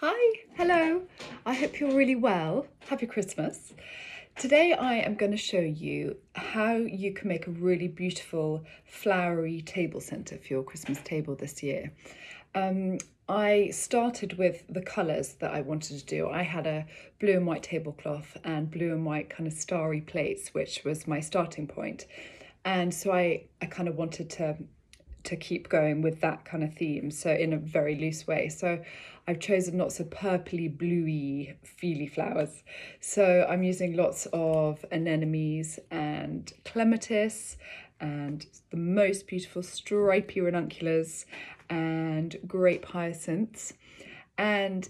Hi, hello. I hope you're really well. Happy Christmas. Today I am going to show you how you can make a really beautiful flowery table centre for your Christmas table this year. I started with the colours that I wanted to do. I had a blue and white tablecloth and blue and white kind of starry plates, which was my starting point. And so I kind of wanted to keep going with that kind of theme, so in a very loose way. So I've chosen lots of purpley, bluey, feely flowers. So I'm using lots of anemones and clematis and the most beautiful stripy ranunculus and grape hyacinths. And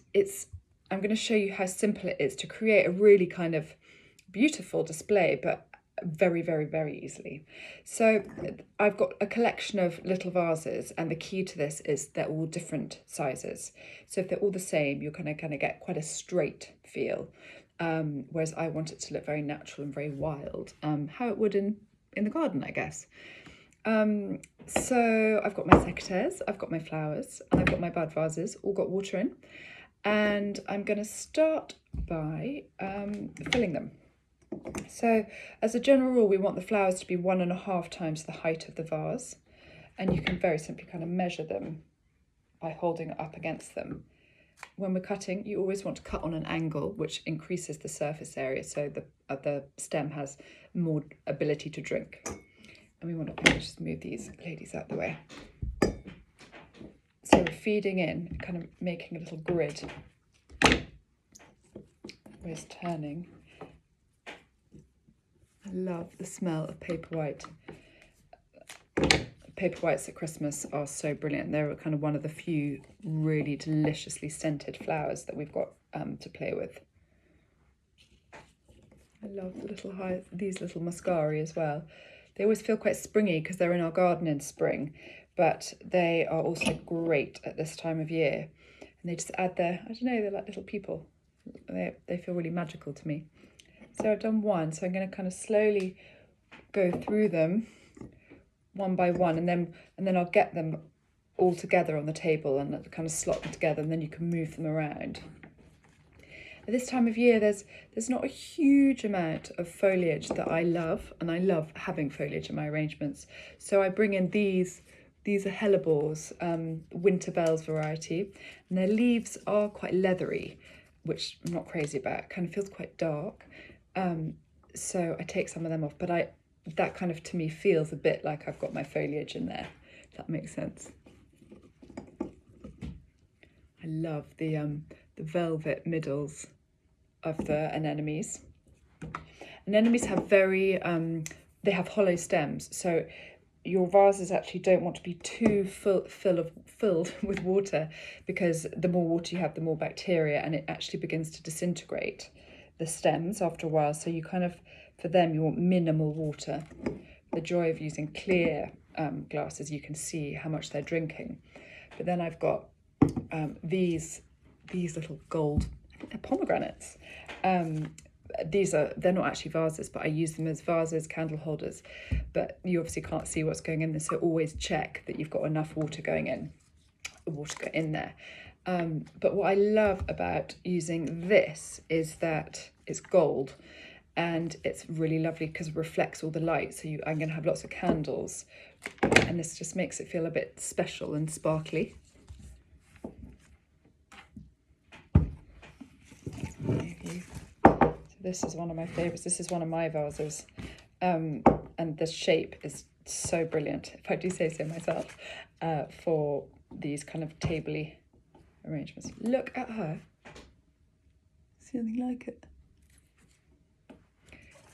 I'm going to show you how simple it is to create a really kind of beautiful display, but very, very, very easily. So I've got a collection of little vases, and the key to this is they're all different sizes. So if they're all the same, you're going to get quite a straight feel, whereas I want it to look very natural and very wild, how it would in the garden, I guess. So I've got my secateurs, I've got my flowers, and I've got my bud vases, all got water in. And I'm going to start by filling them. So as a general rule, we want the flowers to be 1.5 times the height of the vase. And you can very simply kind of measure them by holding it up against them. When we're cutting, you always want to cut on an angle, which increases the surface area, so the stem has more ability to drink. And we want to just move these ladies out the way. So we're feeding in, kind of making a little grid. Always turning. I love the smell of paper white. Paper whites at Christmas are so brilliant. They're kind of one of the few really deliciously scented flowers that we've got to play with. I love these little muscari as well. They always feel quite springy because they're in our garden in spring, but they are also great at this time of year. And they just add their, I don't know, they're like little people. They feel really magical to me. So I've done one, so I'm going to kind of slowly go through them one by one, and then I'll get them all together on the table and kind of slot them together, and then you can move them around. At this time of year, there's not a huge amount of foliage that I love, and I love having foliage in my arrangements. So I bring in these are hellebores, winter bells variety, and their leaves are quite leathery, which I'm not crazy about. It kind of feels quite dark. So I take some of them off, but that kind of to me feels a bit like I've got my foliage in there, if that makes sense. I love the velvet middles of the anemones. Anemones have they have hollow stems, so your vases actually don't want to be too filled with water, because the more water you have, the more bacteria, and it actually begins to disintegrate the stems after a while. So you kind of, for them, you want minimal water. The joy of using clear glasses, you can see how much they're drinking. But then I've got these little gold, I think they're pomegranates. They're not actually vases, but I use them as vases, candle holders. But you obviously can't see what's going in there, so always check that you've got enough water going in there. But what I love about using this is that it's gold, and it's really lovely because it reflects all the light. So I'm going to have lots of candles, and this just makes it feel a bit special and sparkly. So this is one of my favourites. This is one of my vases, and the shape is so brilliant, if I do say so myself, for these kind of tabley arrangements. Look at her. See anything like it?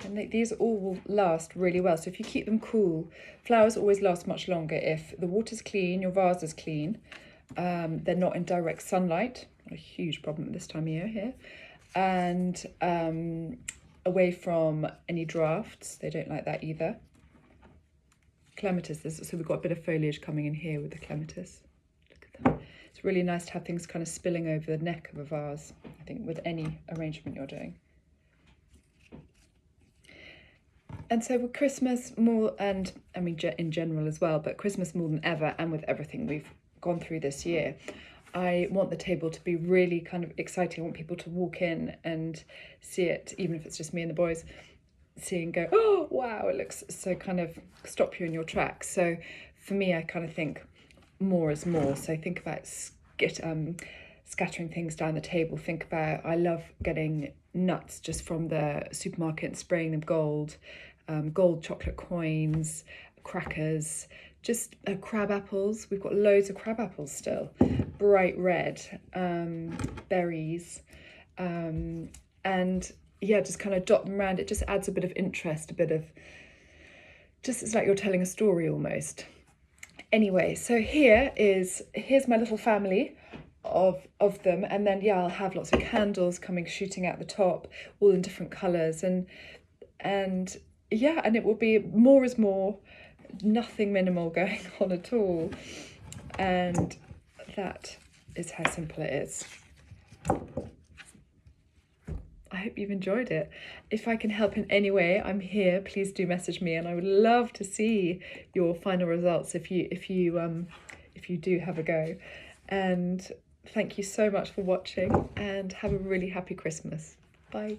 And these all will last really well. So if you keep them cool, flowers always last much longer if the water's clean, your vase is clean, they're not in direct sunlight, not a huge problem at this time of year here, and away from any drafts. They don't like that either. Clematis, so we've got a bit of foliage coming in here with the clematis. Look at that. It's really nice to have things kind of spilling over the neck of a vase, I think, with any arrangement you're doing. And so with Christmas more, and I mean in general as well, but Christmas more than ever, and with everything we've gone through this year, I want the table to be really kind of exciting. I want people to walk in and see it, even if it's just me and the boys, see and go, oh wow, it looks so, kind of stop you in your tracks. So for me, I kind of think more is more. So think about scattering things down the table. Think about, I love getting nuts just from the supermarket and spraying them gold, gold chocolate coins, crackers, just crab apples. We've got loads of crab apples still, bright red, berries, and yeah, just kind of dot them around. It just adds a bit of interest, a bit of, just, it's like you're telling a story almost. Anyway, so here's my little family of them, and then yeah, I'll have lots of candles coming shooting out the top, all in different colours, and yeah, and it will be more is more, nothing minimal going on at all, and that is how simple it is. I hope you've enjoyed it. If I can help in any way, I'm here. Please do message me, and I would love to see your final results if you do have a go. And thank you so much for watching, and have a really happy Christmas. Bye.